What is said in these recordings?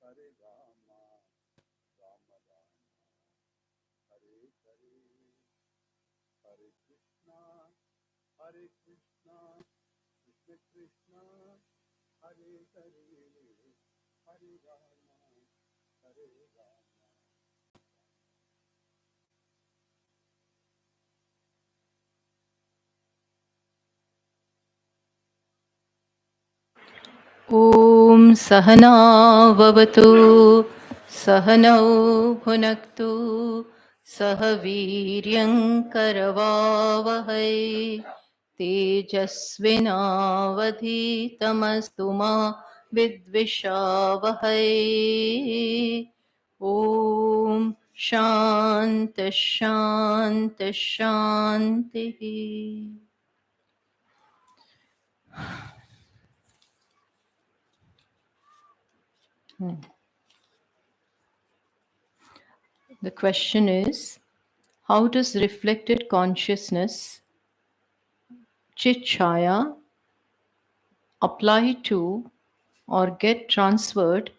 Hare Rama, Rama Rama, Hare Hare, Hare Krishna, Hare Krishna, Krishna Krishna, Hare Hare, Hare Rama, Hare Rama. ॐ सहना भवतु सहनौ भुनक्तु सह वीर्यं करवावहै तेजस्विनावधीतमस्तु मा विद्विषावहै ॐ शान्ति शान्ति शान्तिः. The question is, how does reflected consciousness, Chit Chaya, apply to or get transferred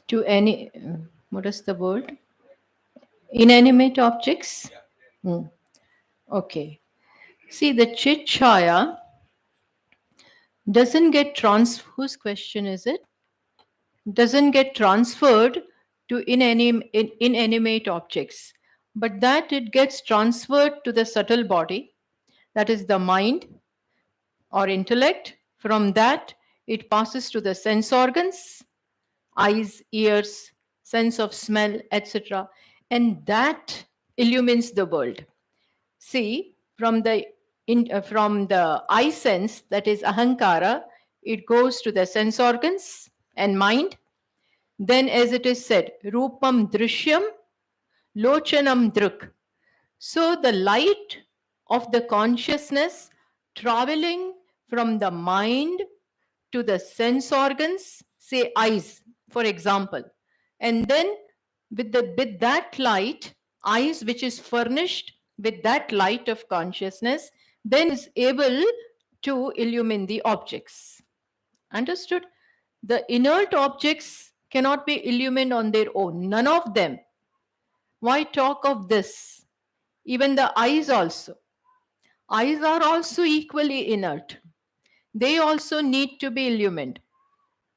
to any, what is the word? Inanimate objects? Hmm. Okay. See, the Chit Chaya doesn't get whose question is it? Doesn't get transferred to inanimate objects, but that it gets transferred to the subtle body, that is the mind or intellect. From that, it passes to the sense organs, eyes, ears, sense of smell, etc. And that illumines the world. See, from the eye sense, that is ahankara, it goes to the sense organs and mind. Then, as it is said, rupam drishyam, lochanam druk. So the light of the consciousness traveling from the mind to the sense organs, say eyes, for example, and then with that light, eyes which is furnished with that light of consciousness, then is able to illumine the objects. Understood? The inert objects cannot be illumined on their own, none of them. Why talk of this? Even the eyes also. Eyes are also equally inert. They also need to be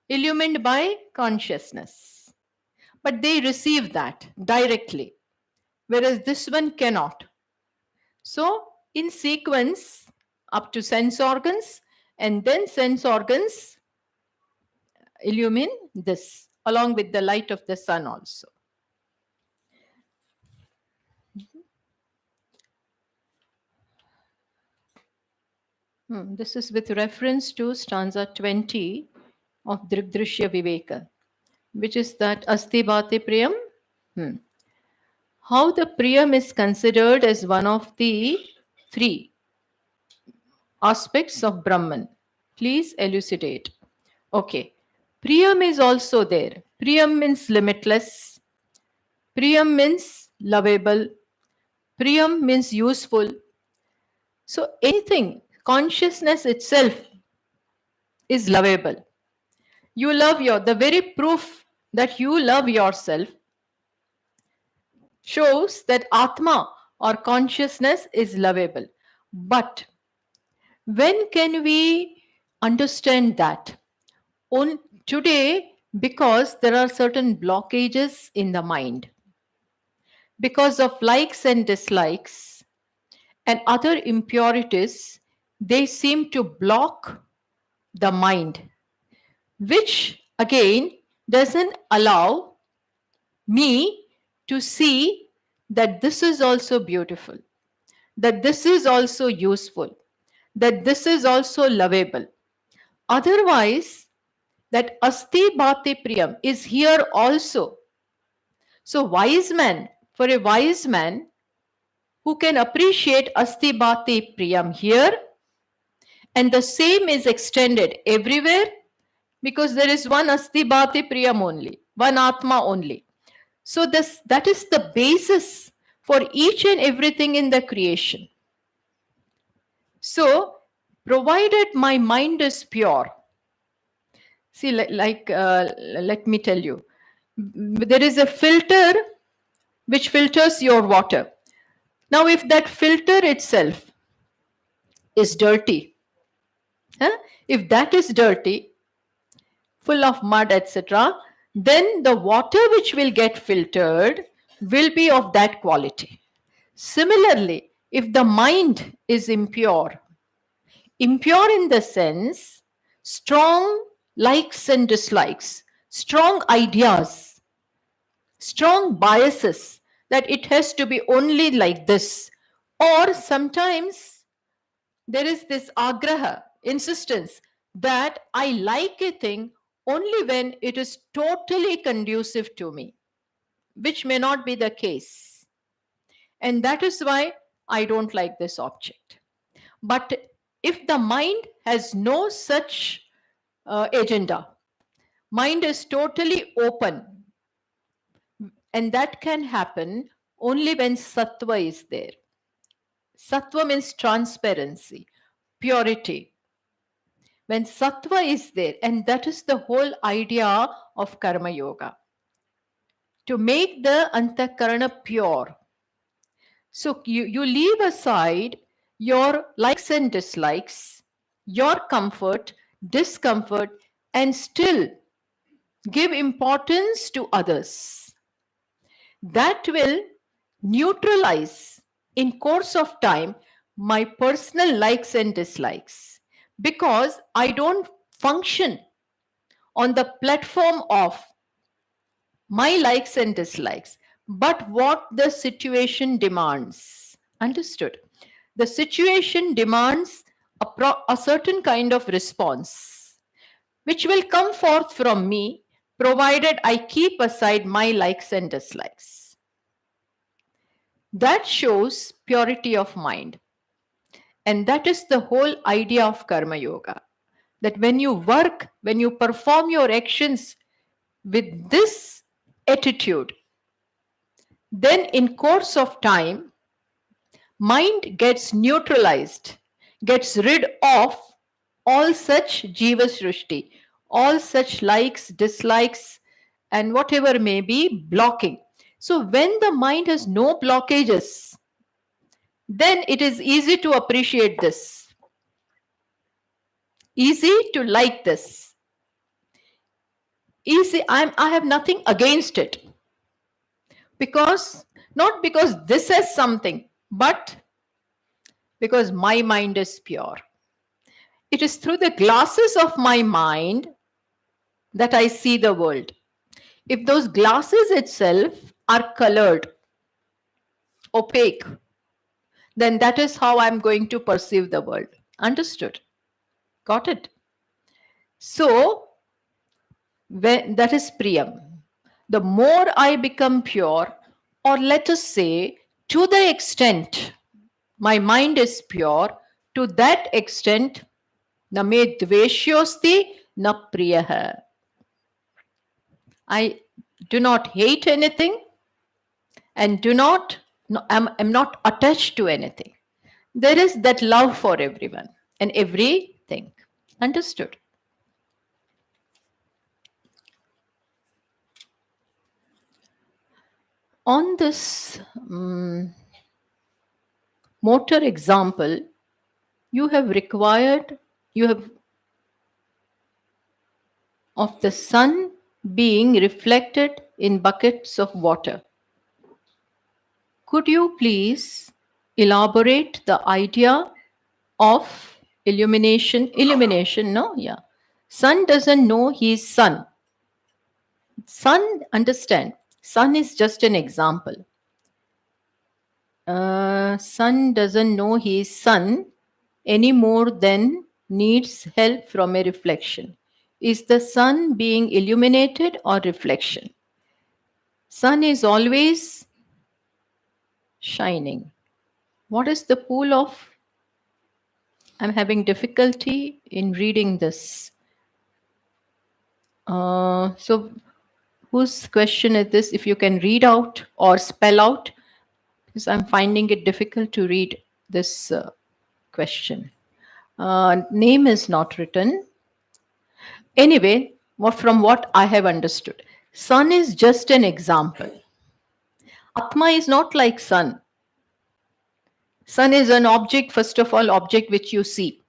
illumined by consciousness. But they receive that directly, whereas this one cannot. So, in sequence, up to sense organs, and then sense organs illumine this, along with the light of the sun also. This is with reference to stanza 20 of Drigdrishya Viveka, which is that Asti Bhati Priyam. How the Priyam is considered as one of the three aspects of Brahman. Please elucidate. Okay. Priyam is also there. Priyam means limitless. Priyam means lovable. Priyam means useful. So anything, consciousness itself is lovable. You love the very proof that you love yourself shows that Atma or consciousness is lovable. But when can we understand that? Today, because there are certain blockages in the mind, because of likes and dislikes and other impurities, they seem to block the mind, which again doesn't allow me to see that this is also beautiful, that this is also useful, that this is also lovable. Otherwise, that Asti Bhati Priyam is here also. So, for a wise man who can appreciate Asti Bhati Priyam here, and the same is extended everywhere, because there is one Asti Bhati Priyam only, one Atma only. So that is the basis for each and everything in the creation. So, provided my mind is pure, See, let me tell you, there is a filter which filters your water. Now, if that filter itself is dirty, huh? If that is dirty, full of mud, etc., then the water which will get filtered will be of that quality. Similarly, if the mind is impure, impure in the sense strong likes and dislikes, strong ideas, strong biases that it has to be only like this, or sometimes there is this agraha, insistence that I like a thing only when it is totally conducive to me, which may not be the case. And that is why I don't like this object. But if the mind has no such agenda, mind is totally open, and that can happen only when sattva is there. Sattva means transparency, purity. When sattva is there, and that is the whole idea of karma yoga, to make the antakarana pure. So you leave aside your likes and dislikes, your comfort, discomfort, and still give importance to others. That will neutralize in course of time my personal likes and dislikes, because I don't function on the platform of my likes and dislikes, but what the situation demands. Understood? The situation demands a certain kind of response, which will come forth from me, provided I keep aside my likes and dislikes. That shows purity of mind. And that is the whole idea of karma yoga. That when you work, when you perform your actions with this attitude, then in course of time, mind gets neutralized, gets rid of all such jiva srishti, all such likes, dislikes, and whatever may be blocking. So when the mind has no blockages, then it is easy to appreciate this, easy to like this, easy. I have nothing against it, because not because this is something, but because my mind is pure. It is through the glasses of my mind that I see the world. If those glasses itself are colored, opaque, then that is how I'm going to perceive the world. Understood? Got it? So, that is priyam. The more I become pure, or let us say, to the extent my mind is pure, to that extent, na me dveshyosti na priyaha. I do not hate anything and am not attached to anything. There is that love for everyone and everything. Understood? On this motor example, you have of the sun being reflected in buckets of water. Could you please elaborate the idea of illumination? Illumination, no? Yeah. Sun doesn't know he's sun. Sun, understand, sun is just an example. Sun doesn't know he's sun any more than needs help from a reflection. Is the sun being illuminated or reflection? Sun is always shining. What is the pool of? I'm having difficulty in reading this. So, whose question is this? If you can read out or spell out, because I'm finding it difficult to read this question. Name is not written. Anyway, from what I have understood. Sun is just an example. Atma is not like sun. Sun is an object, first of all, object which you see.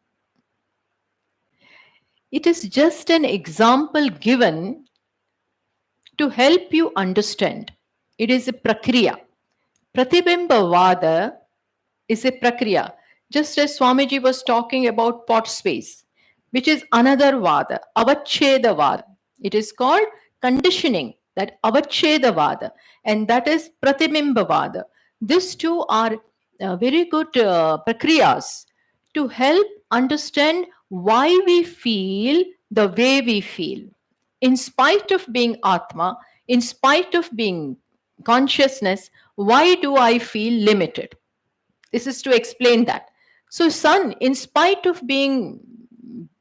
It is just an example given to help you understand. It is a prakriya. Pratibimba is a prakriya. Just as Swamiji was talking about pot space, which is another vada, avacheda vada. It is called conditioning, that avacheda vada, and that is pratibimba vada. These two are very good prakriyas to help understand why we feel the way we feel. In spite of being Atma, in spite of being consciousness, why do I feel limited? This is to explain that. So, sun, in spite of being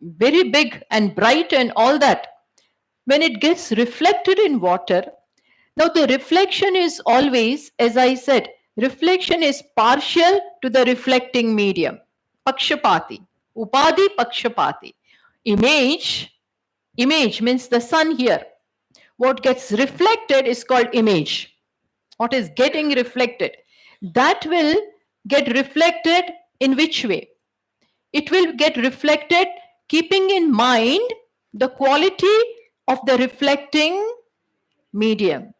very big and bright and all that, when it gets reflected in water, now the reflection is always, as I said, reflection is partial to the reflecting medium. Pakshapati. Upadi Pakshapati. Image means the sun here. What gets reflected is called image. What is getting reflected? That will get reflected in which way? It will get reflected keeping in mind the quality of the reflecting medium.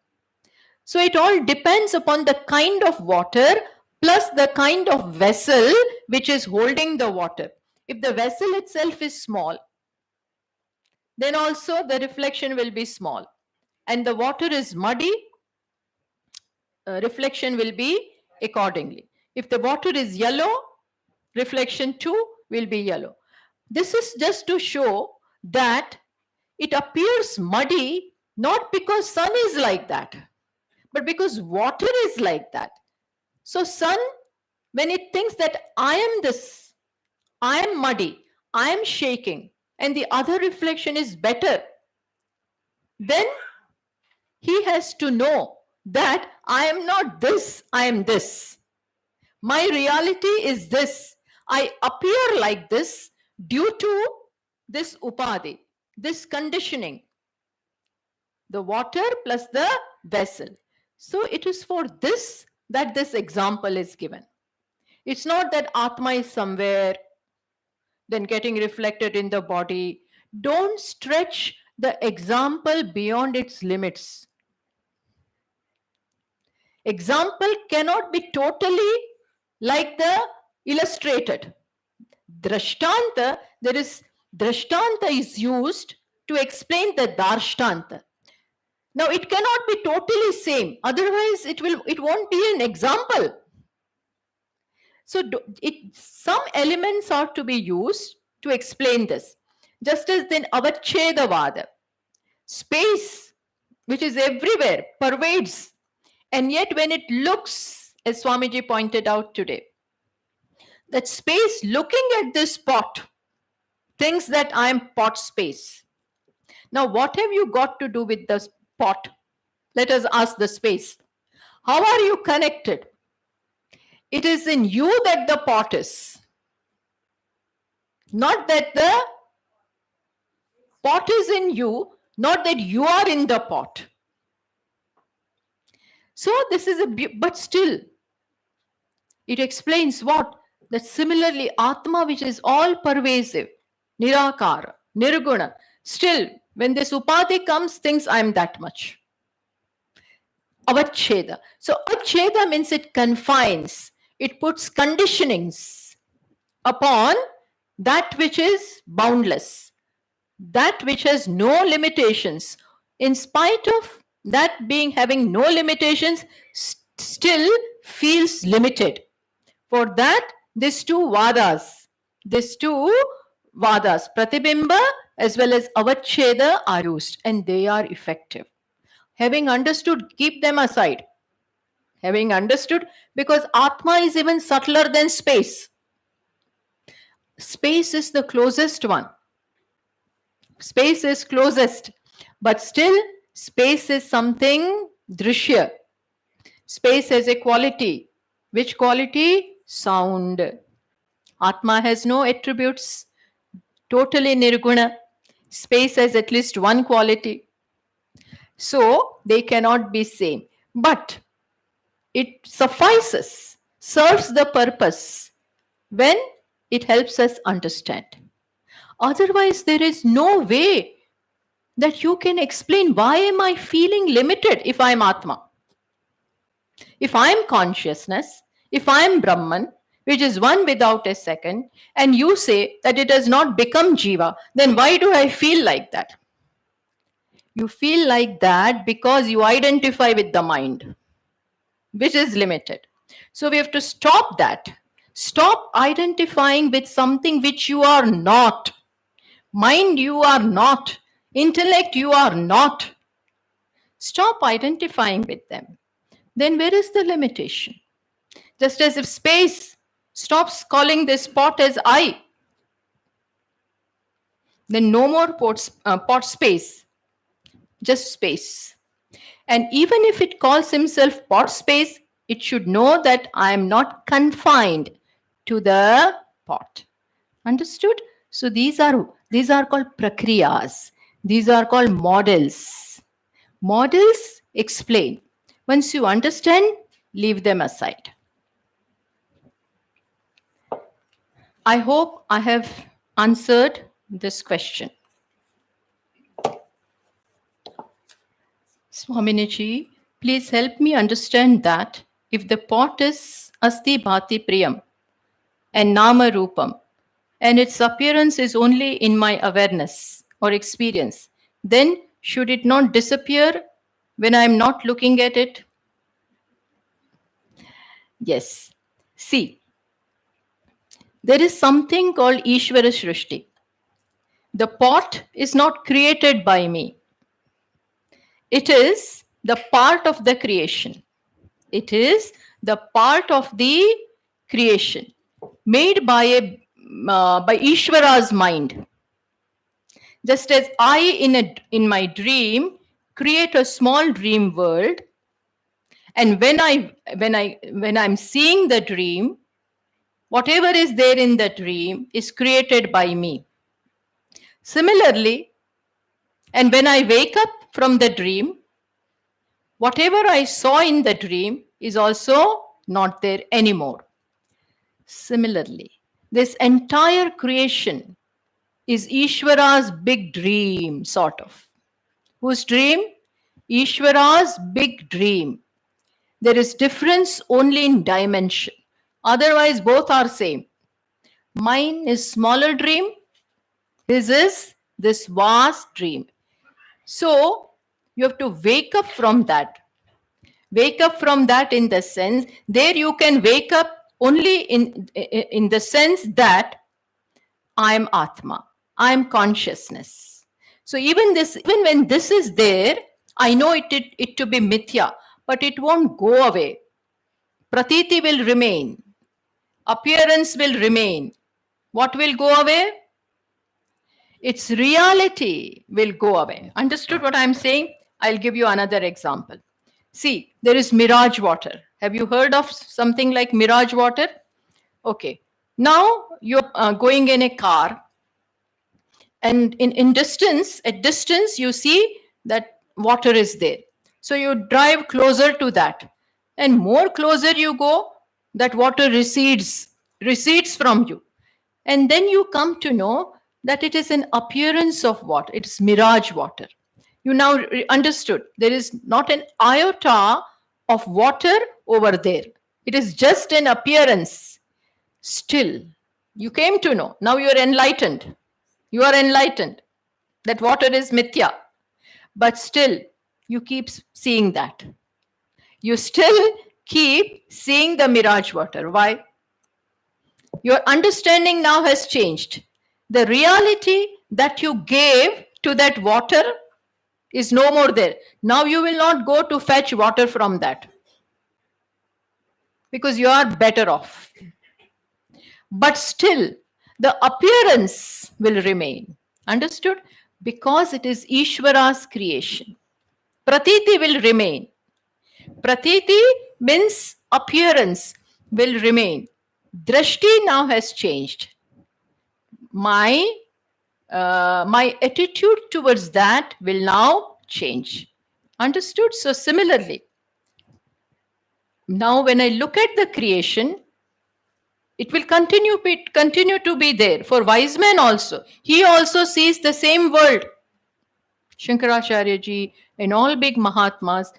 So it all depends upon the kind of water plus the kind of vessel which is holding the water. If the vessel itself is small, then also the reflection will be small. And the water is muddy, reflection will be accordingly. If the water is yellow, reflection too will be yellow. This is just to show that it appears muddy not because sun is like that, but because water is like that. So sun, when it thinks that I am this, I am muddy, I am shaking, and the other reflection is better, then he has to know that I am not this, I am this. My reality is this. I appear like this due to this upadi, this conditioning, the water plus the vessel. So it is for this that this example is given. It's not that Atma is somewhere, then getting reflected in the body. Don't stretch the example beyond its limits. Example cannot be totally like the illustrated. Drashtanta, there is drashtanta is used to explain the darshtanta. Now it cannot be totally same, otherwise it won't be an example. So some elements are to be used to explain this. Just as then avachedavada, space which is everywhere, pervades, and yet when it looks, as Swamiji pointed out today, that space looking at this pot thinks that I am pot space. Now, what have you got to do with the pot? Let us ask the space. How are you connected? It is in you that the pot is. Not that the pot is in you, not that you are in the pot. So this is but still, it explains what? That similarly, Atma, which is all pervasive, Nirakara, Nirguna, still, when this Upadhi comes, thinks I am that much. Avacheda. So Avacheda means it confines, it puts conditionings upon that which is boundless, that which has no limitations. In spite of that having no limitations, still feels limited. For that, these two vadas, Pratibimba as well as Avacheda are used, and they are effective. Having understood, keep them aside. Having understood, because Atma is even subtler than space. Space is the closest one. Space is closest, but still space is something drishya. Space has a quality. Which quality? Sound. Atma has no attributes, totally nirguna. Space has at least one quality. So they cannot be same. But it suffices, serves the purpose when it helps us understand. Otherwise, there is no way that you can explain why am I feeling limited if I'm Atma? If I'm consciousness, if I'm Brahman, which is one without a second, and you say that it has not become Jiva, then why do I feel like that? You feel like that because you identify with the mind, which is limited. So we have to stop that. Stop identifying with something which you are not. Mind, you are not. Intellect, you are not. Stop identifying with them. Then where is the limitation? Just as if space stops calling this pot as I, then no more pot space, just space. And even if it calls himself pot space, it should know that I am not confined to the pot. Understood? So these are called prakriyas. These are called models. Models explain. Once you understand, leave them aside. I hope I have answered this question. Swaminiji, please help me understand that if the pot is asti bhati priyam and nama rupam, and its appearance is only in my awareness or experience, then should it not disappear when I am not looking at it? Yes. See, there is something called Ishvara Shrishti. The pot is not created by me. It is the part of the creation. It is the part of the creation made by by Ishvara's mind. Just as I in my dream create a small dream world, and when I'm seeing the dream, whatever is there in the dream is created by me. Similarly, and when I wake up from the dream, whatever I saw in the dream is also not there anymore. Similarly, this entire creation is Ishvara's big dream, sort of. Whose dream? Ishvara's big dream. There is difference only in dimension. Otherwise, both are same. Mine is smaller dream. His is this vast dream. So, you have to wake up from that. Wake up from that in the sense, there you can wake up only in the sense that I am Atma, I am consciousness. So even when this is there, I know it to be mithya, but it won't go away. Pratiti will remain. Appearance will remain. What will go away? Its reality will go away. Understood what I'm saying? I'll give you another example. See, there is mirage water. Have you heard of something like mirage water? Okay. Now you're going in a car, and at distance, you see that water is there. So you drive closer to that. And more closer you go, that water recedes from you. And then you come to know that it is an appearance of water. It's mirage water. You now understood. There is not an iota of water over there. It is just an appearance. Still, you came to know. Now you are enlightened. You are enlightened that water is mithya. But still, you keep seeing that. You still keep seeing the mirage water. Why? Your understanding now has changed. The reality that you gave to that water is no more there. Now you will not go to fetch water from that, because you are better off. But still, the appearance will remain. Understood? Because it is Ishvara's creation. Pratiti will remain. Pratiti means appearance will remain. Drashti now has changed. My my attitude towards that will now change. Understood? So similarly, now when I look at the creation, it will continue to be there. For wise man also, he also sees the same world. Shankaracharya ji and all big Mahatmas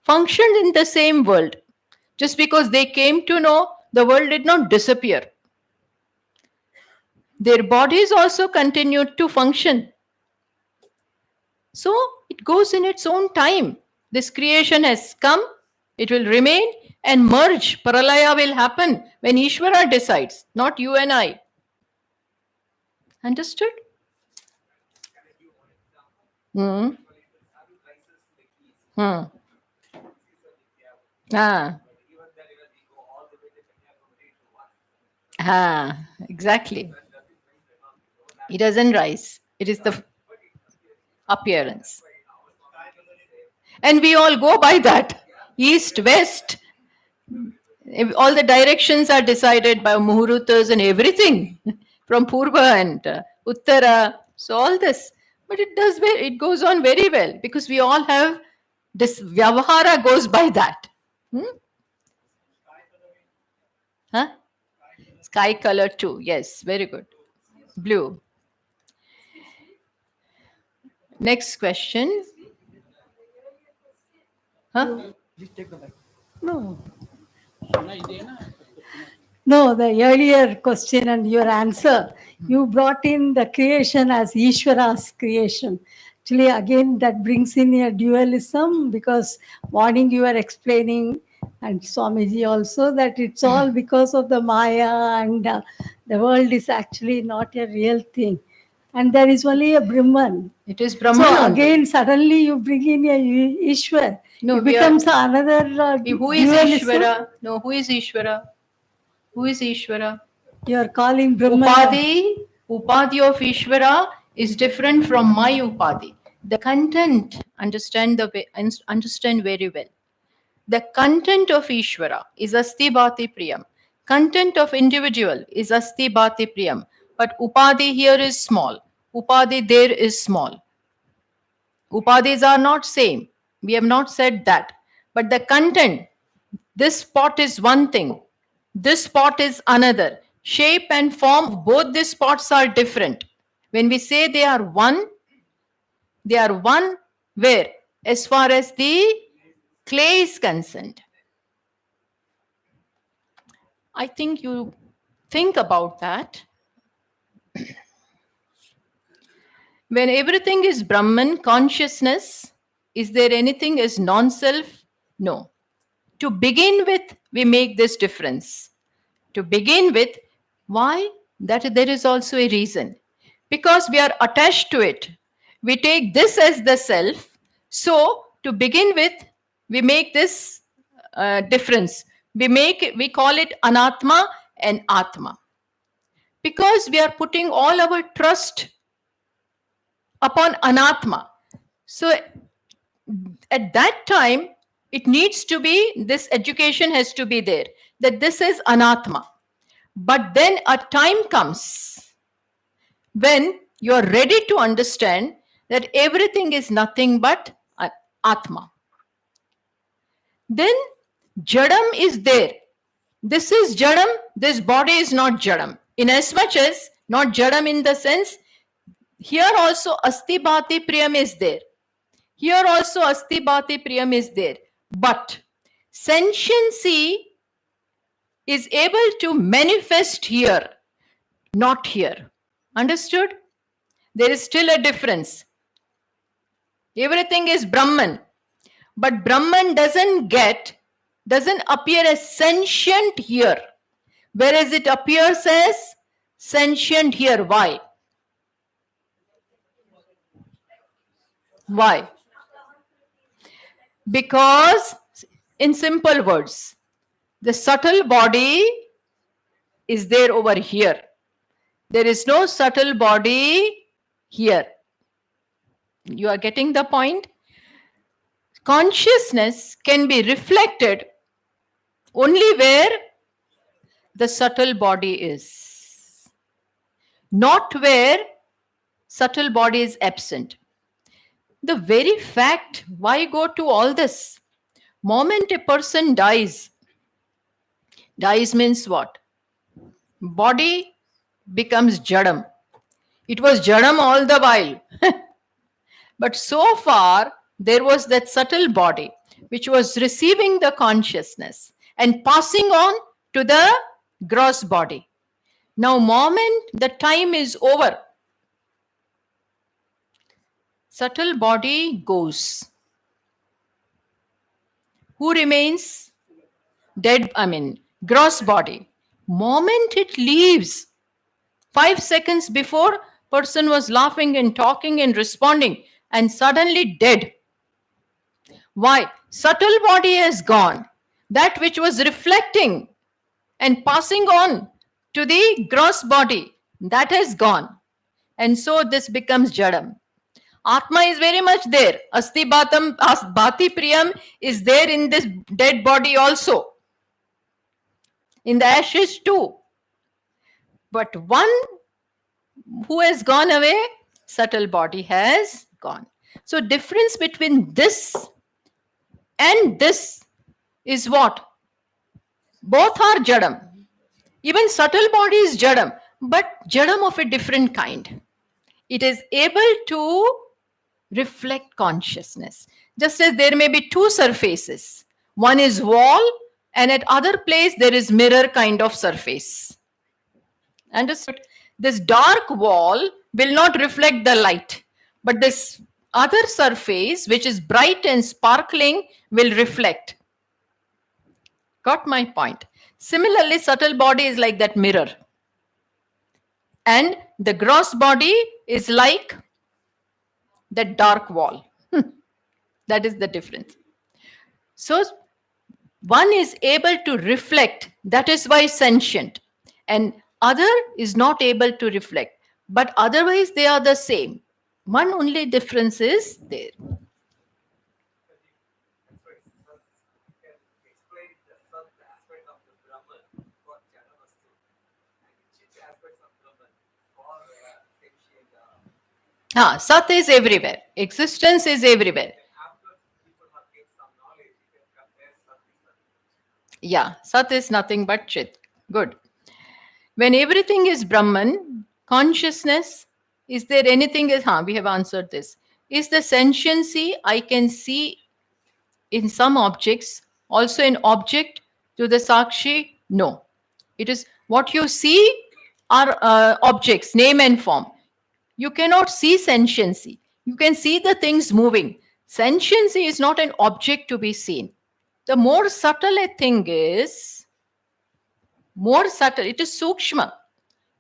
functioned in the same world. Just because they came to know, the world did not disappear. Their bodies also continued to function. So it goes in its own time. This creation has come, it will remain and merge. Paralaya will happen when Ishvara decides, not you and I. Understood? Hmm. Hmm. Ah. Ah, exactly. It doesn't rise. It is the appearance. And we all go by that. East, west. All the directions are decided by muhurtas and everything from Purva and Uttara. So all this. But it goes on very well because we all have this Vyavahara goes by that. Hmm? Huh? Sky color too. Yes, very good. Blue. Next question. Huh? No. No, the earlier question and your answer, you brought in the creation as Ishvara's creation. Actually, again, that brings in a dualism because morning you were explaining, and Swamiji also, that it's all because of the Maya and the world is actually not a real thing. And there is only a Brahman. It is Brahman. So only. again, suddenly you bring in a Ishwar. No, it becomes another who is dualism. Ishvara? No, who is Ishvara? Who is Ishvara? You are calling Brahman. Upadhi of Ishvara is different from my Upadhi. The content, understand very well. The content of Ishvara is Asti Bhati Priyam. Content of individual is Asti Bhati Priyam. But Upadhi here is small. Upadhi there is small. Upadhis are not same. We have not said that. But the content, this spot is one thing. This spot is another. Shape and form of both these spots are different. When we say they are one where? As far as the clay is concerned. I think you think about that. When everything is Brahman, consciousness, is there anything as non-self? No. To begin with, we make this difference. To begin with, why? That there is also a reason. Because we are attached to it. We take this as the self. So, to begin with, we make this difference. We call it Anatma and Atma. Because we are putting all our trust upon Anatma. So, at that time, it needs to be, this education has to be there, that this is Anatma. But then a time comes when you are ready to understand that everything is nothing but Atma. Then Jadam is there. This is Jadam, this body is not Jadam. In as much as not Jadam in the sense, here also Asti Bhati Priyam is there. Here also Asti Bhati Priyam is there. But sentiency is able to manifest here, not here. Understood? There is still a difference. Everything is Brahman. But Brahman doesn't appear as sentient here. Whereas it appears as sentient here. Why? Why? Because, in simple words, the subtle body is there over here. There is no subtle body here. You are getting the point? Consciousness can be reflected only where the subtle body is, not where subtle body is absent. The very fact, why go to all this? Moment a person dies means what? Body becomes jadam. It was jadam all the while. But so far, there was that subtle body which was receiving the consciousness and passing on to the gross body. Now, moment the time is over, subtle body goes. Who remains? Gross body. Moment it leaves, 5 seconds before, person was laughing and talking and responding, and suddenly dead. Why? Subtle body has gone. That which was reflecting and passing on to the gross body, that has gone. And so this becomes jadam. Atma is very much there. Asti bhatam, bhati priyam is there in this dead body also. In the ashes too. But one who has gone away, subtle body has gone. So difference between this and this is what? Both are jadam. Even subtle body is jadam, but jadam of a different kind. It is able to reflect consciousness. Just as there may be two surfaces. One is wall, and at other place there is mirror kind of surface. Understood? This dark wall will not reflect the light, but this other surface, which is bright and sparkling, will reflect. Got my point? Similarly, subtle body is like that mirror. And the gross body is like that dark wall. That is the difference. So, one is able to reflect, that is why sentient, and other is not able to reflect, but otherwise they are the same. One only difference is there. Sat is everywhere. Existence is everywhere. Yeah, Sat is nothing but Chit. Good. When everything is Brahman, consciousness, is there anything? We have answered this. Is the sentiency I can see in some objects also an object to the Sakshi? No. It is what you see are objects, name and form. You cannot see sentiency. You can see the things moving. Sentiency is not an object to be seen. The more subtle a thing is, more subtle, it is sukshma.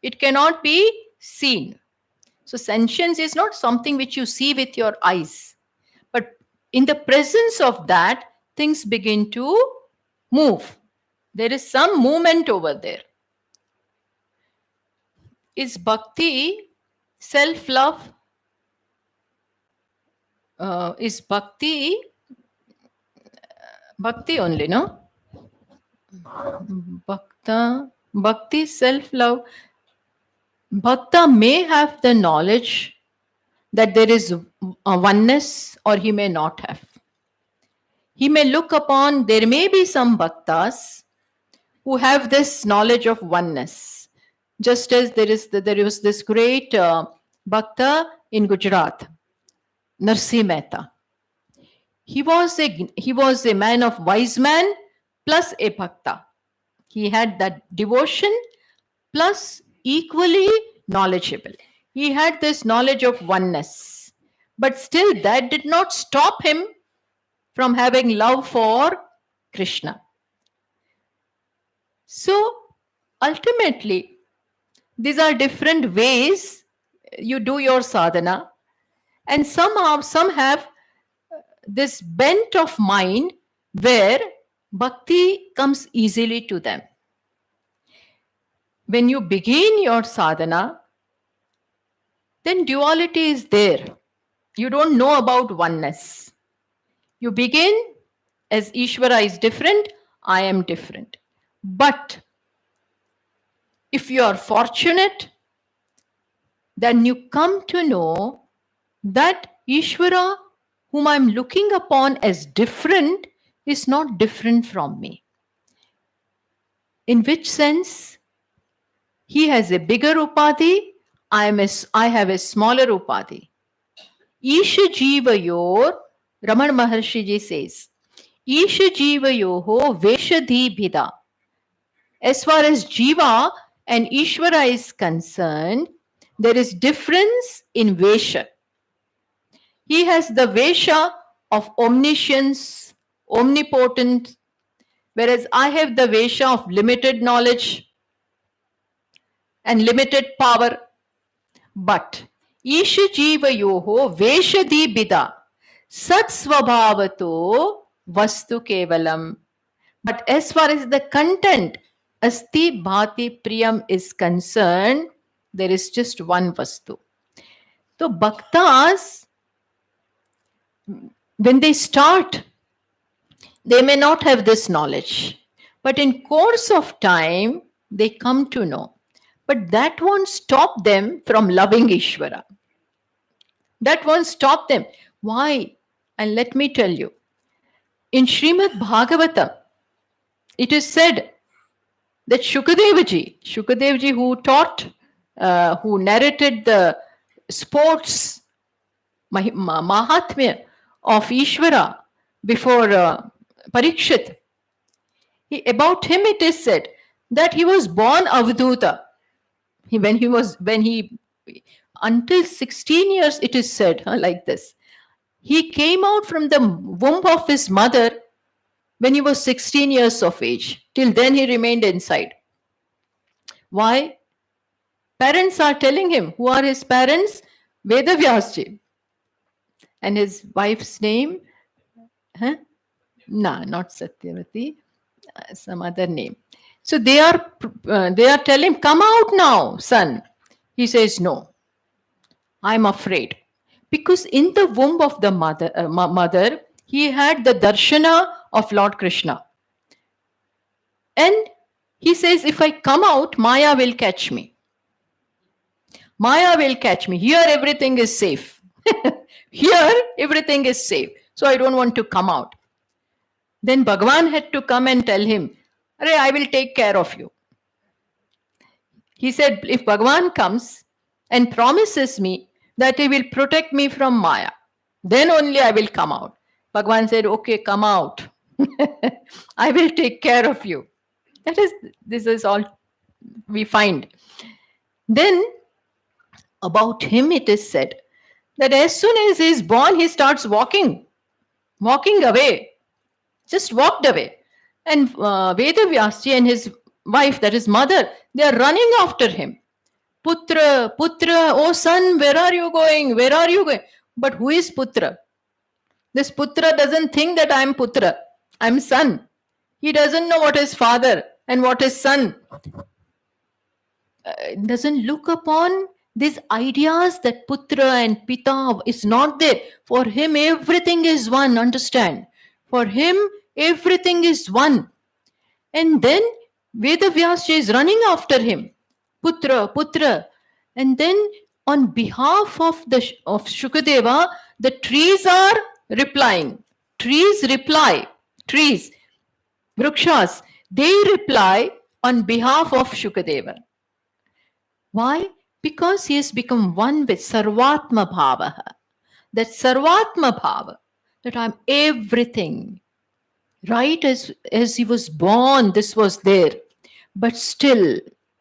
It cannot be seen. So sentience is not something which you see with your eyes. But in the presence of that, things begin to move. There is some movement over there. Is bhakti self-love? Is bhakti only, no? Bhakti self-love. Bhakta may have the knowledge that there is a oneness, or he may not have. He may look upon, there may be some bhaktas who have this knowledge of oneness. Just as there was this great bhakta in Gujarat, Narsi Mehta. He was a man of wise man plus a bhakta. He had that devotion plus equally knowledgeable. He had this knowledge of oneness. But still that did not stop him from having love for Krishna. So ultimately, these are different ways you do your sadhana, and some have this bent of mind where bhakti comes easily to them. When you begin your sadhana, then duality is there. You don't know about oneness. You begin as Ishvara is different, I am different. But if you are fortunate, then you come to know that Ishvara, whom I'm looking upon as different, is not different from me. In which sense? He has a bigger upadhi, I have a smaller upadhi. Isha Jiva Yor, Raman Maharshi ji says, Isha Jiva Yoho Veshadhi Bhida. As far as Jiva and Ishvara is concerned, there is difference in Vesha. He has the Vesha of omniscience, omnipotent, whereas I have the Vesha of limited knowledge and limited power. But Isha Jiva Yoho Veshadhi Bida Sat Swabhavato Vastu Kevalam. But as far as the content, Asti Bhati Priyam is concerned, there is just one Vastu. So Bhaktas, when they start, they may not have this knowledge. But in course of time, they come to know. But that won't stop them from loving Ishvara. That won't stop them. Why? And let me tell you. In Srimad Bhagavatam, it is said that Shukadevji who taught, who narrated the sports Mahatmya of Ishvara before Parikshit, about him it is said that he was born Avadhuta. Until 16 years it is said like this. He came out from the womb of his mother when he was 16 years of age. Till then he remained inside. Why? Parents are telling him. Who are his parents? Vedavyasji. And his wife's name? No, not Satyavati. Some other name. So they are telling him, come out now, son. He says, no, I'm afraid. Because in the womb of the mother, he had the darshana of Lord Krishna. And he says, if I come out, Maya will catch me. Maya will catch me. Here everything is safe. Here everything is safe. So I don't want to come out. Then Bhagavan had to come and tell him, I will take care of you. He said, if Bhagavan comes and promises me that he will protect me from Maya, then only I will come out. Bhagavan said, okay, come out. I will take care of you. This is all we find. Then about him it is said that as soon as he is born, he starts walking away. Just walked away. And Vedavyasji and his wife, that is mother, they are running after him. Putra, oh son, where are you going? Where are you going? But who is Putra? This Putra doesn't think that I am Putra. I am son. He doesn't know what is father and what is son. Doesn't look upon these ideas that Putra and Pita is not there. For him, everything is one, understand? For him, everything is one. And then Vedavyasji is running after him. Putra. And then on behalf of Shukadeva, the trees are replying. Trees reply. Trees, Vrukshas, they reply on behalf of Shukadeva. Why? Because he has become one with Sarvatma Bhava. That Sarvatma Bhava, that I'm everything. Right as he was born, this was there. But still,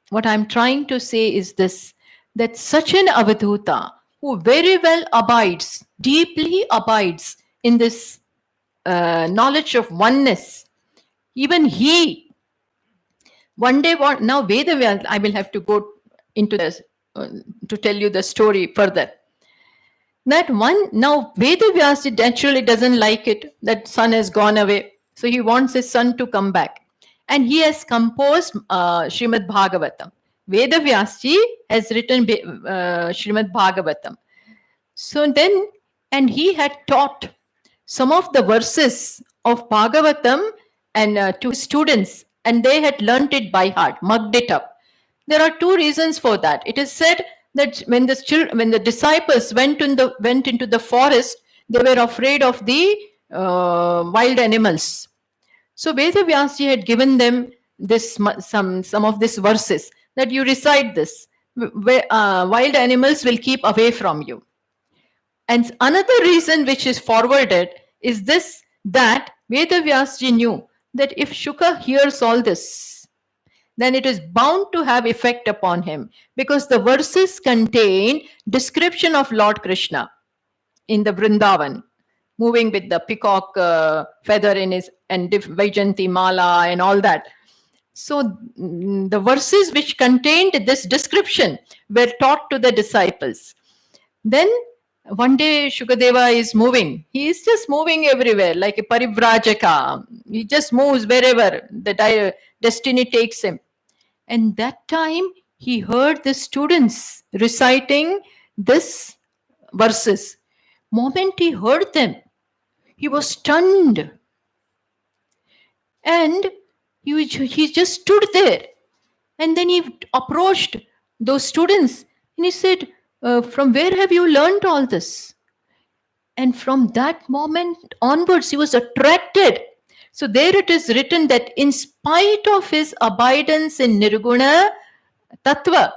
what I'm trying to say is this, that such an Avadhuta, who very well abides, deeply abides in this knowledge of oneness, even he, one day, now Vedavyas, I will have to go into this to tell you the story further. That one, now Vedavyas naturally doesn't like it, that son has gone away. So he wants his son to come back. And he has composed Srimad Bhagavatam. Vedavyasji has written Srimad Bhagavatam. So then, and he had taught some of the verses of Bhagavatam and to students, and they had learnt it by heart, mugged it up. There are two reasons for that. It is said that when the disciples went into the forest, they were afraid of the wild animals. So Vedavyasji had given them this some of these verses that you recite this, where wild animals will keep away from you. And another reason which is forwarded is this, that Vedavyasji knew that if Shuka hears all this, then it is bound to have effect upon him, because the verses contain description of Lord Krishna in the Vrindavan, moving with the peacock feather in his, and Vaijanti Mala and all that. So the verses which contained this description were taught to the disciples. Then one day Shukadeva is moving. He is just moving everywhere like a parivrajaka. He just moves wherever the destiny takes him. And that time he heard the students reciting this verses. Moment he heard them, he was stunned. And he just stood there. And then he approached those students and he said, from where have you learned all this? And from that moment onwards, he was attracted. So there it is written that in spite of his abidance in Nirguna Tattva,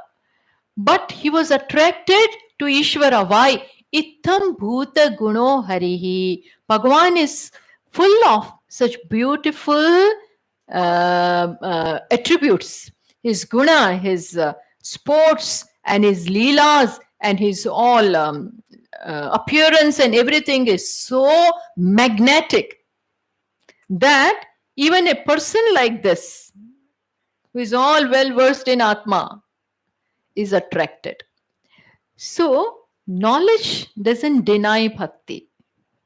but he was attracted to Ishvara. Why? Itham bhuta guno harihi. Bhagavan is full of such beautiful attributes. His guna, his sports and his leelas and his all appearance and everything is so magnetic that even a person like this, who is all well versed in Atma, is attracted. So, knowledge doesn't deny bhakti.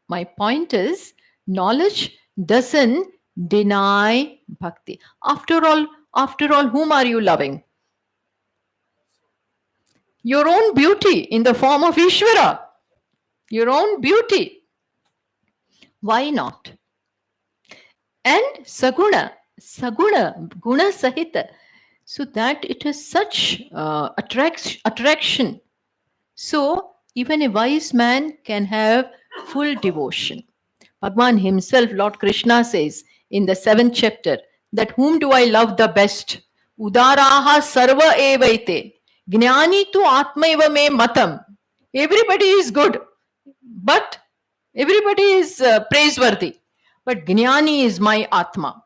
My point is, knowledge doesn't deny bhakti. After all, whom are you loving? Your own beauty in the form of Ishvara. Your own beauty. Why not? And saguna, guna sahita, so that it is such attraction. So even a wise man can have full devotion. Bhagavan himself, Lord Krishna, says in the 7th chapter that whom do I love the best? Udaraha sarva evaite, gnani tu atmaiva me matam. Everybody is good, but everybody is praiseworthy. But Gnani is my Atma.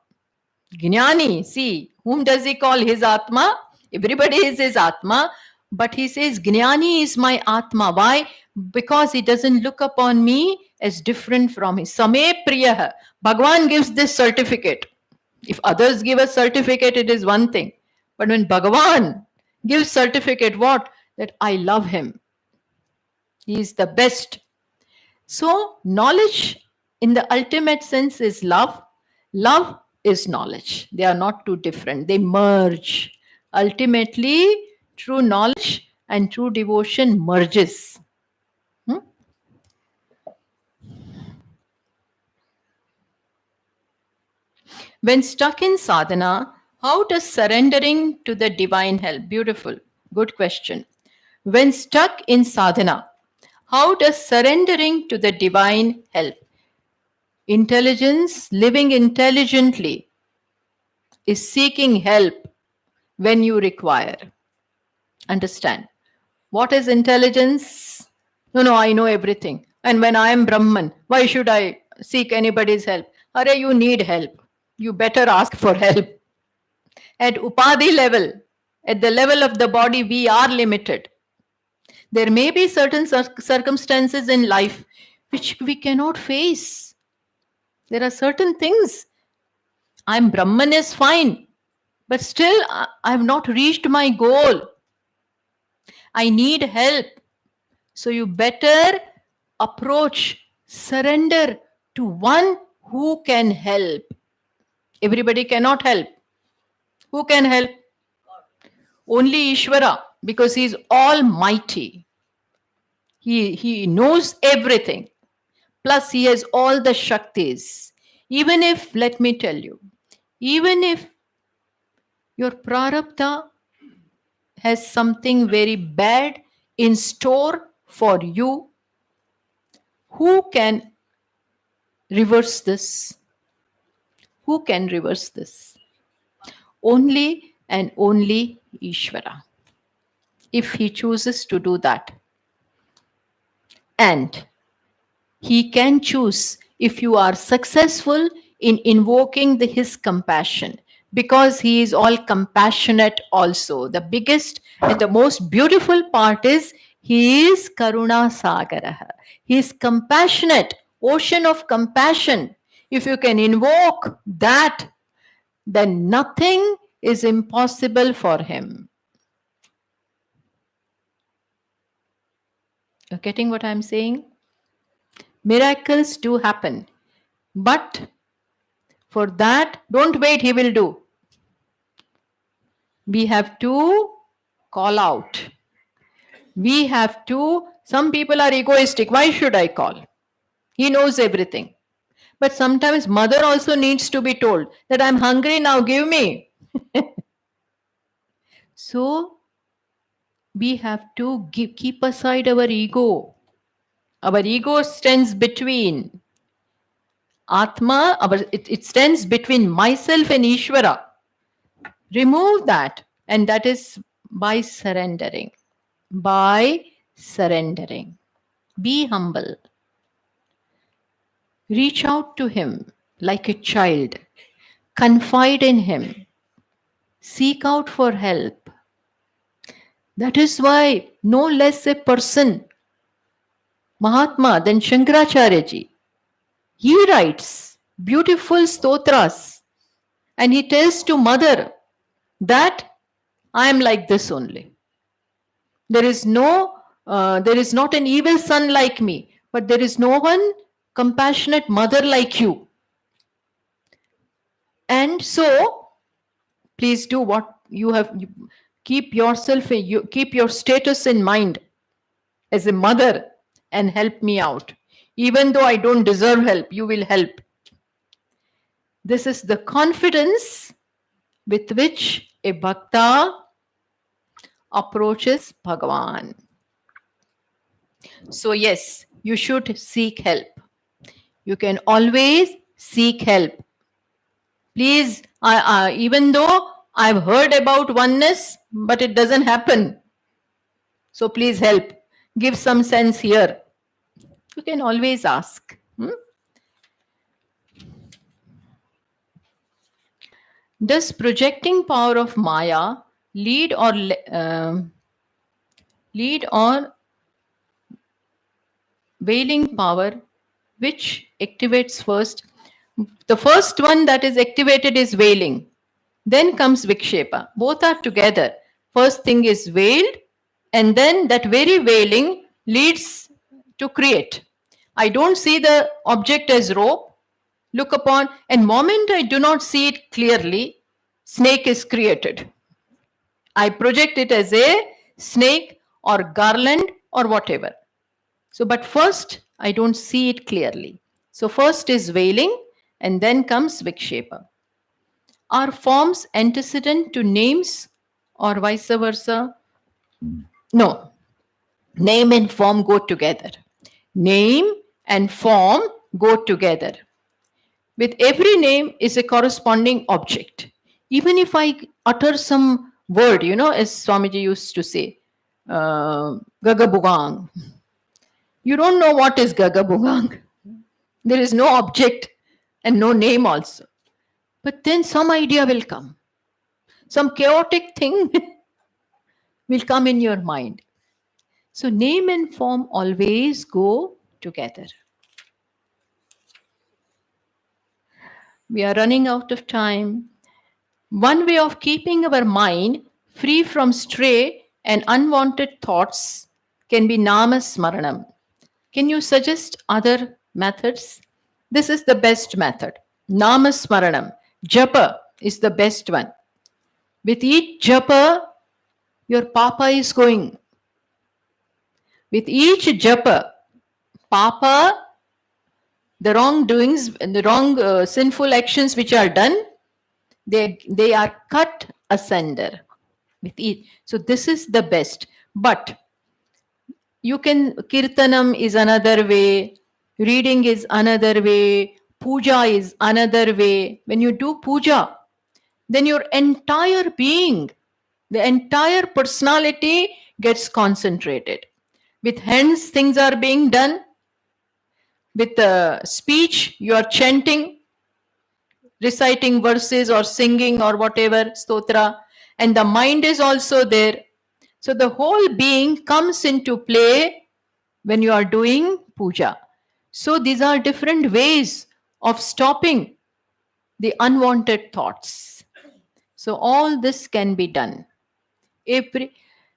Gnani, see, whom does he call his Atma? Everybody is his Atma, but he says Gnani is my Atma. Why? Because he doesn't look upon me as different from him. Same priyaha. Bhagavan gives this certificate. If others give a certificate, it is one thing. But when Bhagavan gives certificate, what? That I love him. He is the best. So knowledge in the ultimate sense is love. Love is knowledge. They are not too different. They merge. Ultimately, true knowledge and true devotion merges. When stuck in sadhana, how does surrendering to the divine help? Beautiful. Good question. When stuck in sadhana, how does surrendering to the divine help? Intelligence, living intelligently, is seeking help when you require. Understand. What is intelligence? No, I know everything. And when I am Brahman, why should I seek anybody's help? Arey, you need help. You better ask for help. At Upadhi level, at the level of the body, we are limited. There may be certain circumstances in life which we cannot face. There are certain things. I'm Brahman is fine, but still I have not reached my goal. I need help. So you better approach, surrender to one who can help. Everybody cannot help. Who can help? Only Ishvara, because he is almighty. He knows everything. Plus he has all the Shaktis. Even if, let me tell you, even if your prarabdha has something very bad, in store for you. Who can reverse this? Who can reverse this? Only and only Ishvara, if he chooses to do that. And he can choose if you are successful in invoking his compassion, because he is all compassionate also. The biggest and the most beautiful part is he is Karuna Sagaraha. He is compassionate, ocean of compassion. If you can invoke that, then nothing is impossible for him. You're getting what I'm saying? Miracles do happen. But for that, don't wait, he will do. We have to call out. We have to, some people are egoistic. Why should I call? He knows everything. But sometimes mother also needs to be told that I'm hungry now, give me. So we have to keep aside our ego. Our ego stands between Atma, it stands between myself and Ishvara. Remove that, and that is by surrendering. By surrendering. Be humble. Reach out to him like a child. Confide in him. Seek out for help. That is why no less a person, Mahatma, than Shankaracharya. He writes beautiful stotras and he tells to mother that I am like this only. There is not an evil son like me, but there is no one compassionate mother like you. And so, please do what you have. Keep yourself, keep your status in mind as a mother and help me out. Even though I don't deserve help, you will help. This is the confidence with which a bhakta approaches Bhagavan. So yes, you should seek help. You can always seek help. Please, even though I've heard about oneness, but it doesn't happen. So please help. Give some sense here. You can always ask. Does projecting power of Maya lead or veiling power, which activates first? The first one that is activated is veiling. Then comes Vikshepa. Both are together. First thing is veiled, and then that very veiling leads to create. I don't see the object as rope. Look upon, and moment I do not see it clearly, snake is created. I project it as a snake or garland or whatever. So, but first I don't see it clearly. So first is veiling, and then comes Vikshepa. Are forms antecedent to names or vice versa? No. Name and form go together. Name and form go together. With every name is a corresponding object. Even if I utter some word, as Swamiji used to say, Gagabugang. You don't know what is Gagabugang. There is no object and no name also. But then some idea will come. Some chaotic thing will come in your mind. So name and form always go together. We are running out of time. One way of keeping our mind free from stray and unwanted thoughts can be Nama Smaranam. Can you suggest other methods? This is the best method. Nama Smaranam. Japa is the best one. With each japa, your papa is going. With each japa, papa, the wrongdoings and the wrong sinful actions which are done, they are cut asunder with each. So this is the best. But You can, kirtanam is another way, reading is another way, puja is another way. When you do puja, then your entire being, the entire personality gets concentrated. With hands, things are being done. With speech, you are chanting, reciting verses or singing or whatever, stotra, and the mind is also there. So the whole being comes into play when you are doing puja. So these are different ways of stopping the unwanted thoughts. So all this can be done.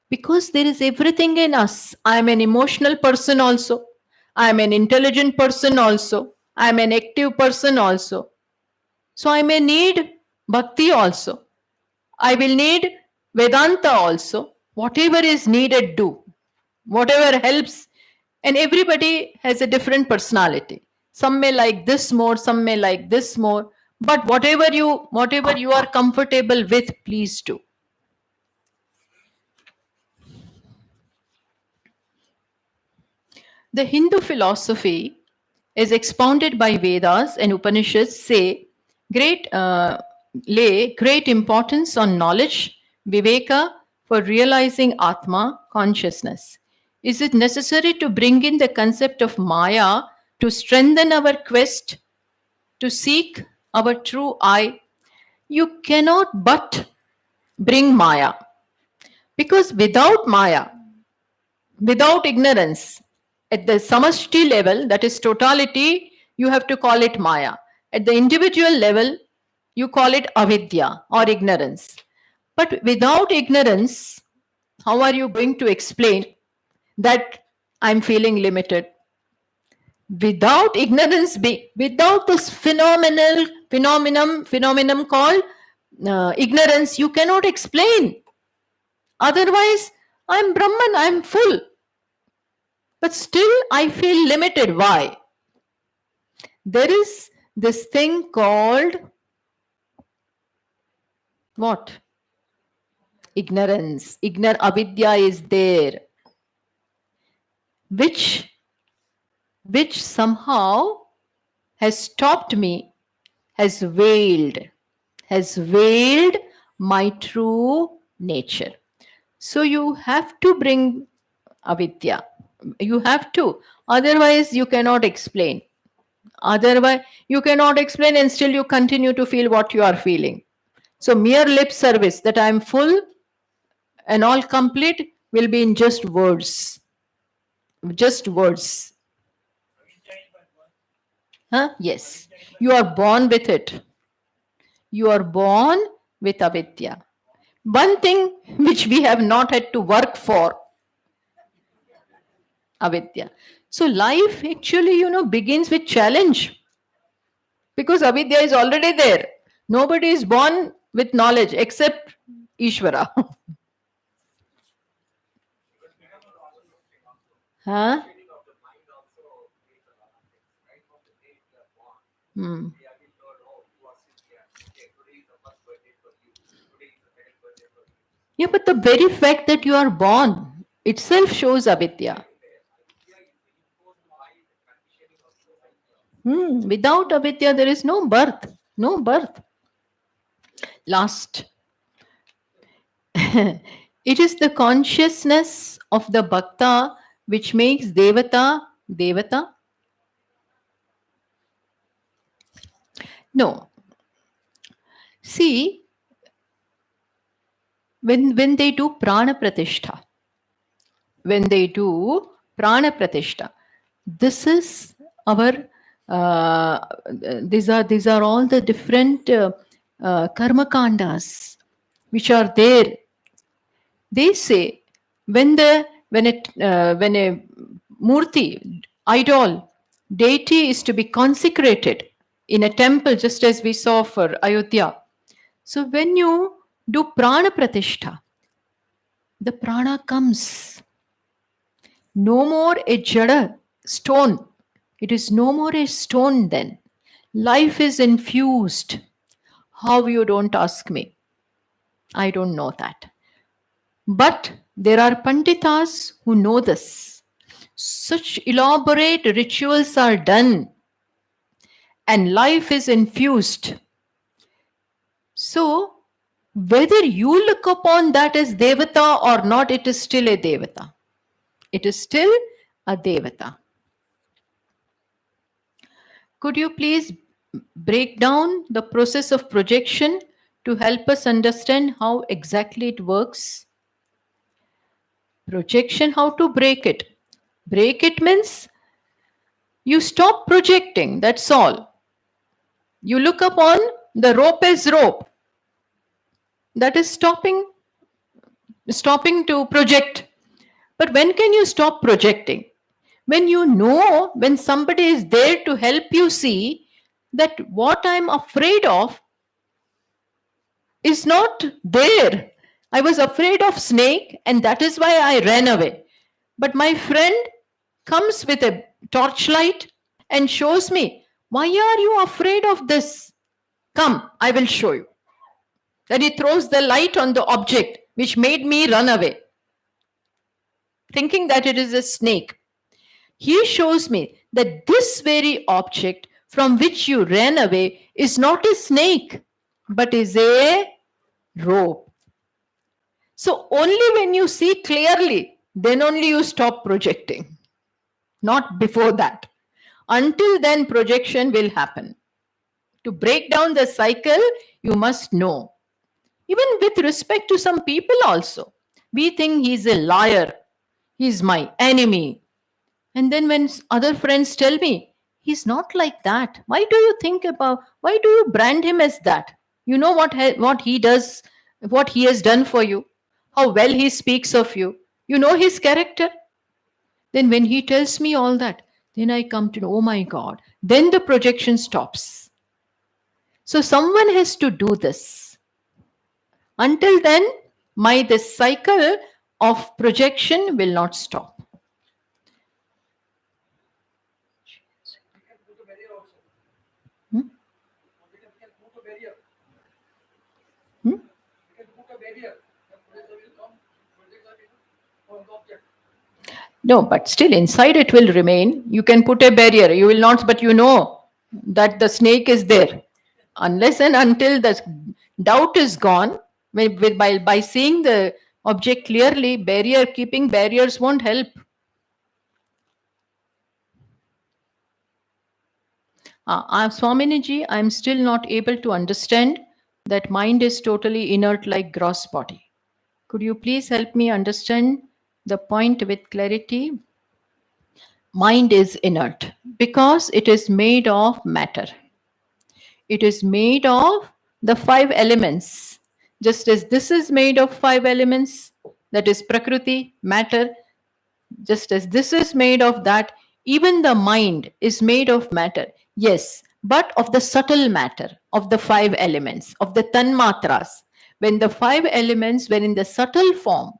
Because there is everything in us. I am an emotional person also. I am an intelligent person also. I am an active person also. So I may need bhakti also. I will need Vedanta also. Whatever is needed, do. Whatever helps. And everybody has a different personality. Some may like this more, some may like this more. But whatever you are comfortable with, please do. The Hindu philosophy, as expounded by Vedas and Upanishads, lay great importance on knowledge, viveka, for realizing Atma, consciousness. Is it necessary to bring in the concept of Maya to strengthen our quest to seek our true I? You cannot but bring Maya, because without Maya, without ignorance, at the samashti level, that is totality, you have to call it Maya. At the individual level, you call it avidya or ignorance. But without ignorance, how are you going to explain that I'm feeling limited? Without ignorance, without this phenomenon called ignorance, you cannot explain. Otherwise, I'm Brahman, I'm full. But still, I feel limited. Why? There is this thing called what? Ignorance. Avidya is there, which somehow has stopped me, has veiled my true nature. So you have to bring avidya. You have to. Otherwise, you cannot explain. Otherwise, you cannot explain, and still you continue to feel what you are feeling. So mere lip service that I am full and all complete will be in just words. Just words. Huh? Yes. You are born with it. You are born with avidya. One thing which we have not had to work for, avidya. So life actually, begins with challenge, because avidya is already there. Nobody is born with knowledge except Ishvara. Huh? Hmm. Yeah, but the very fact that you are born itself shows avidya. Without avidya, there is no birth. No birth. Last. It is the consciousness of the bhakta which makes devata devata. No. See, when they do prana pratishtha, this is our these are all the different karma kandas which are there. They say when a murti, idol, deity is to be consecrated in a temple, just as we saw for Ayodhya. So when you do prana pratishtha, the prana comes. No more a jada, stone. It is no more a stone then. Life is infused. How, you don't ask me? I don't know that. But there are panditas who know this. Such elaborate rituals are done and life is infused. So, whether you look upon that as Devata or not, it is still a Devata. It is still a Devata. Could you please break down the process of projection to help us understand how exactly it works? Projection, how to break it? Break it means you stop projecting, that's all. You look upon the rope as rope. That is stopping to project. But when can you stop projecting? When you know, when somebody is there to help you see that what I'm afraid of is not there. I was afraid of snake and that is why I ran away. But my friend comes with a torchlight and shows me, why are you afraid of this? Come, I will show you. Then he throws the light on the object which made me run away, thinking that it is a snake. He shows me that this very object from which you ran away is not a snake, but is a rope. So only when you see clearly, then only you stop projecting. Not before that. Until then, projection will happen. To break down the cycle, you must know. Even with respect to some people also. We think he's a liar. He's my enemy. And then when other friends tell me, he's not like that. Why do you brand him as that? You know what he does, what he has done for you, how well he speaks of you. You know his character. Then when he tells me all that, then I come to know, oh my God, then the projection stops. So someone has to do this. Until then, this cycle of projection will not stop. No, but still inside it will remain. You can put a barrier. You will not, but you know that the snake is there. Unless and until the doubt is gone, by seeing the object clearly, keeping barriers won't help. Swaminiji, I'm still not able to understand that mind is totally inert like gross body. Could you please help me understand the point with clarity? Mind is inert because it is made of matter. It is made of the 5 elements. Just as this is made of 5 elements, that is Prakriti, matter, just as this is made of that, even the mind is made of matter. Yes, but of the subtle matter, of the 5 elements, of the tanmatras. When the 5 elements were in the subtle form,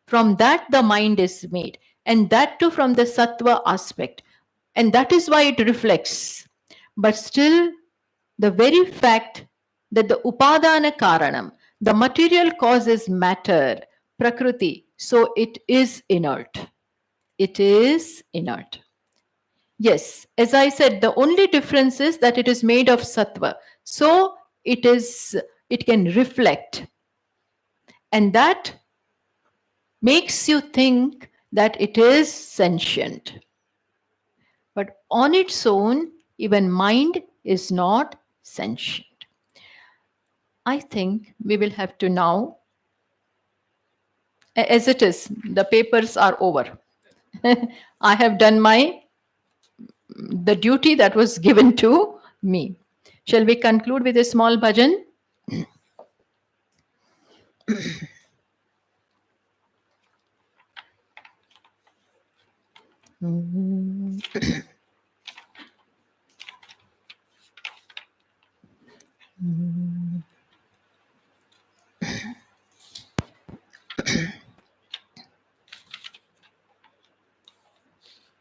from that the mind is made, and that too from the sattva aspect. And that is why it reflects. But still, the very fact that the upadana karanam, the material cause is matter, prakriti, so it is inert. It is inert. Yes, as I said, the only difference is that it is made of sattva. So it can reflect. And that makes you think that it is sentient. But on its own, even mind is not sentient. I think we will have to now, as it is, the papers are over. I have done the duty that was given to me. Shall we conclude with a small bhajan?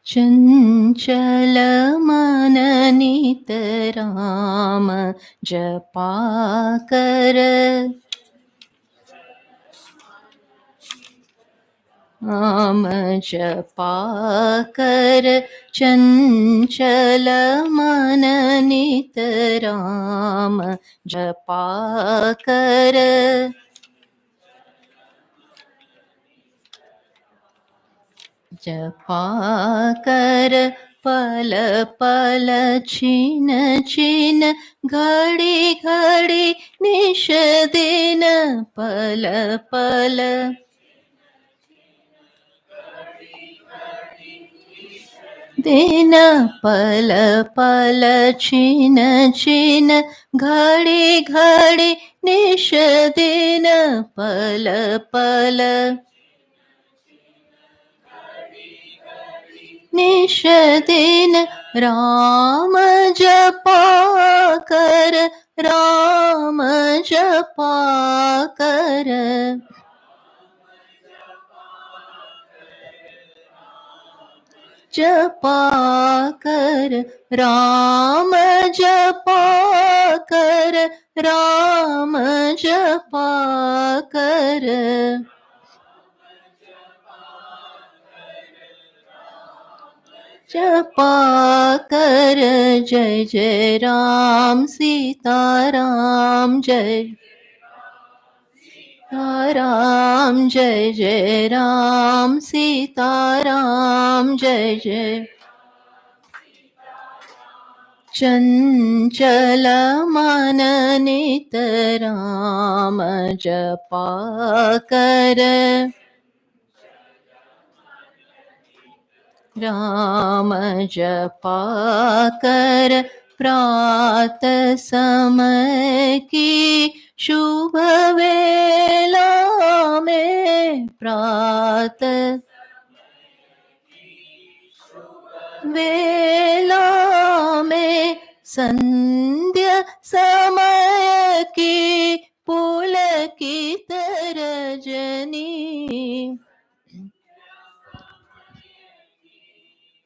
चंचल मननित राम जपा कर राम जपा कर चंचल मन नित राम जपा कर जपा कर पल पल छिन छिन घड़ी घड़ी निश दिन पल पल दिन पल पल छिन छिन घड़ी घड़ी निश दिन पल पल निश दिन राम जपा कर राम जपा कर जपा कर राम जपा कर राम जपा कर जपा कर जय जय राम सीताराम जय राम जय जय राम सीताराम जय जय चंचल मन नित राम जपा कर राम जपा कर प्रात समय की शुभ वेला में प्रात वेला में संध्या समय की पुलकित रजनी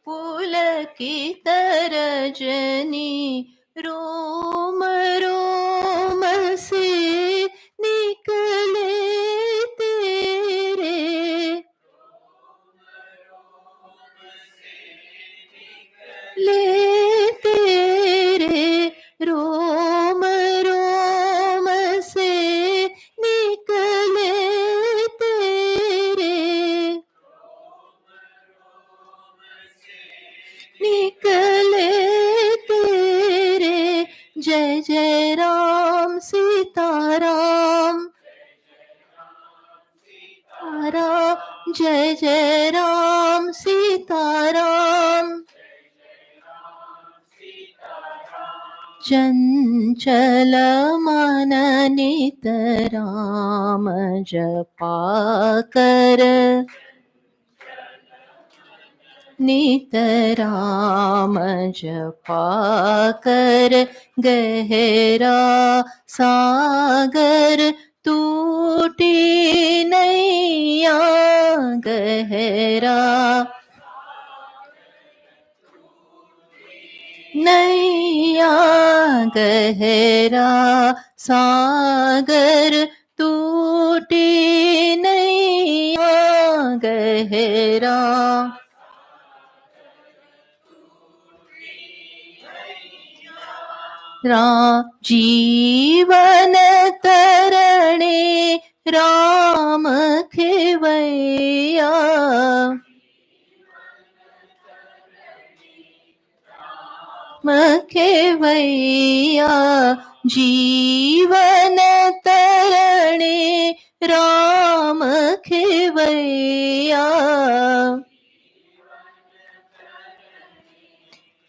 पुलकित रजनी रोम रोम से निकले तेरे ले तेरे रोम रोम से निकले तेरे निकले तेरे जय जय राम सीताराम राम जय जय राम सीताराम चंचल मन नित राम जपा कर नित राम जपा कर गहरा सागर टूटी नैया गहरा नैया गहरा सागर टूटी नैया गहरा जीवन तरणे राम खेवैया खेवैया जीवन तरणे राम खेवैया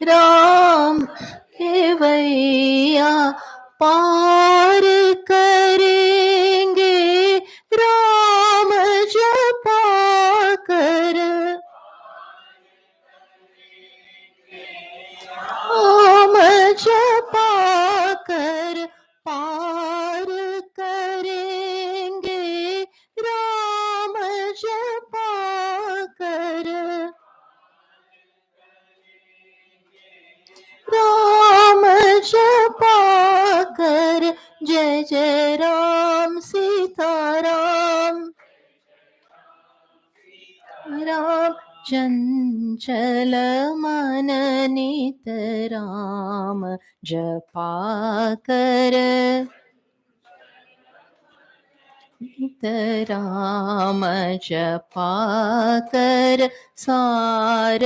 राम खेवैया पार करेंगे राम जपा कर राम जपा कर पार करेंगे राम जपा कर राम जपा कर जय जय राम सीताराम चंचल मन नित राम जपा कर, नित राम जपा कर, सार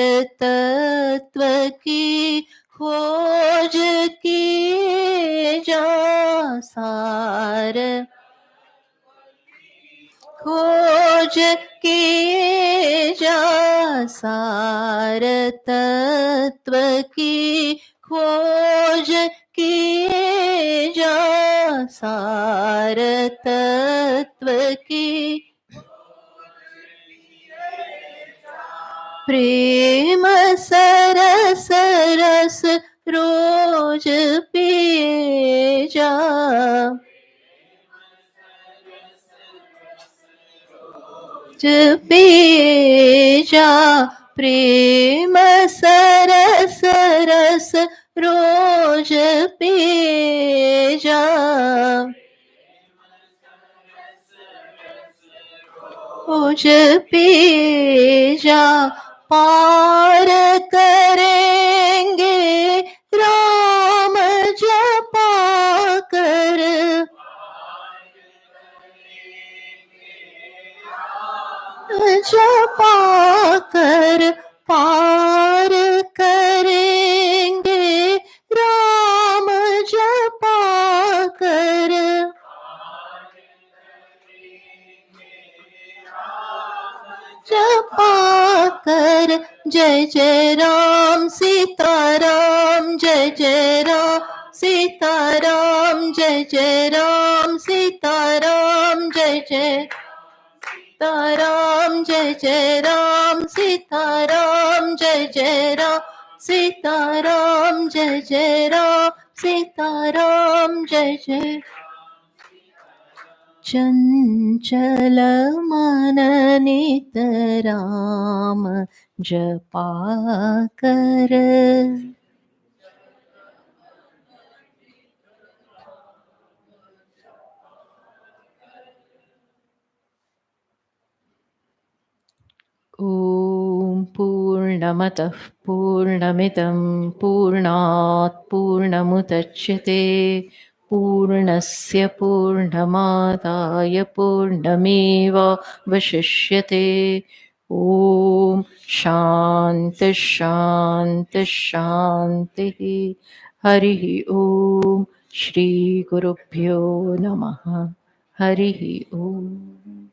तत्व की खोज की जा, सार खोज किए जा, सार तत्व की खोज किए जा, सार तत्व की प्रेम सरस रस रोज पिए जा, पिए जा, प्रेम सरस रस रोज पिए जा, रोज पिए जा, पार करेंगे राम जपा कर, जपा कर पार करेंगे राम जपा कर, जपा कर, जय जय राम सीताराम, जय जय राम सीताराम, जय जय राम सीताराम, जय जय सीताराम, जय जय राम सीताराम, जय जय राम सीताराम, जय जय राम सीताराम, जय जय। चंचल मन नित राम जपा कर, ॐ पूर्णमतः पूर्णमिदं पूर्णात् पूर्णमुदच्यते पूर्णस्य पूर्णमादाय पूर्णमेवावशिष्यते। ॐ शान्ति शान्ति शान्तिः। हरिः ॐ श्रीगुरुभ्यो नमः। हरिः ॐ।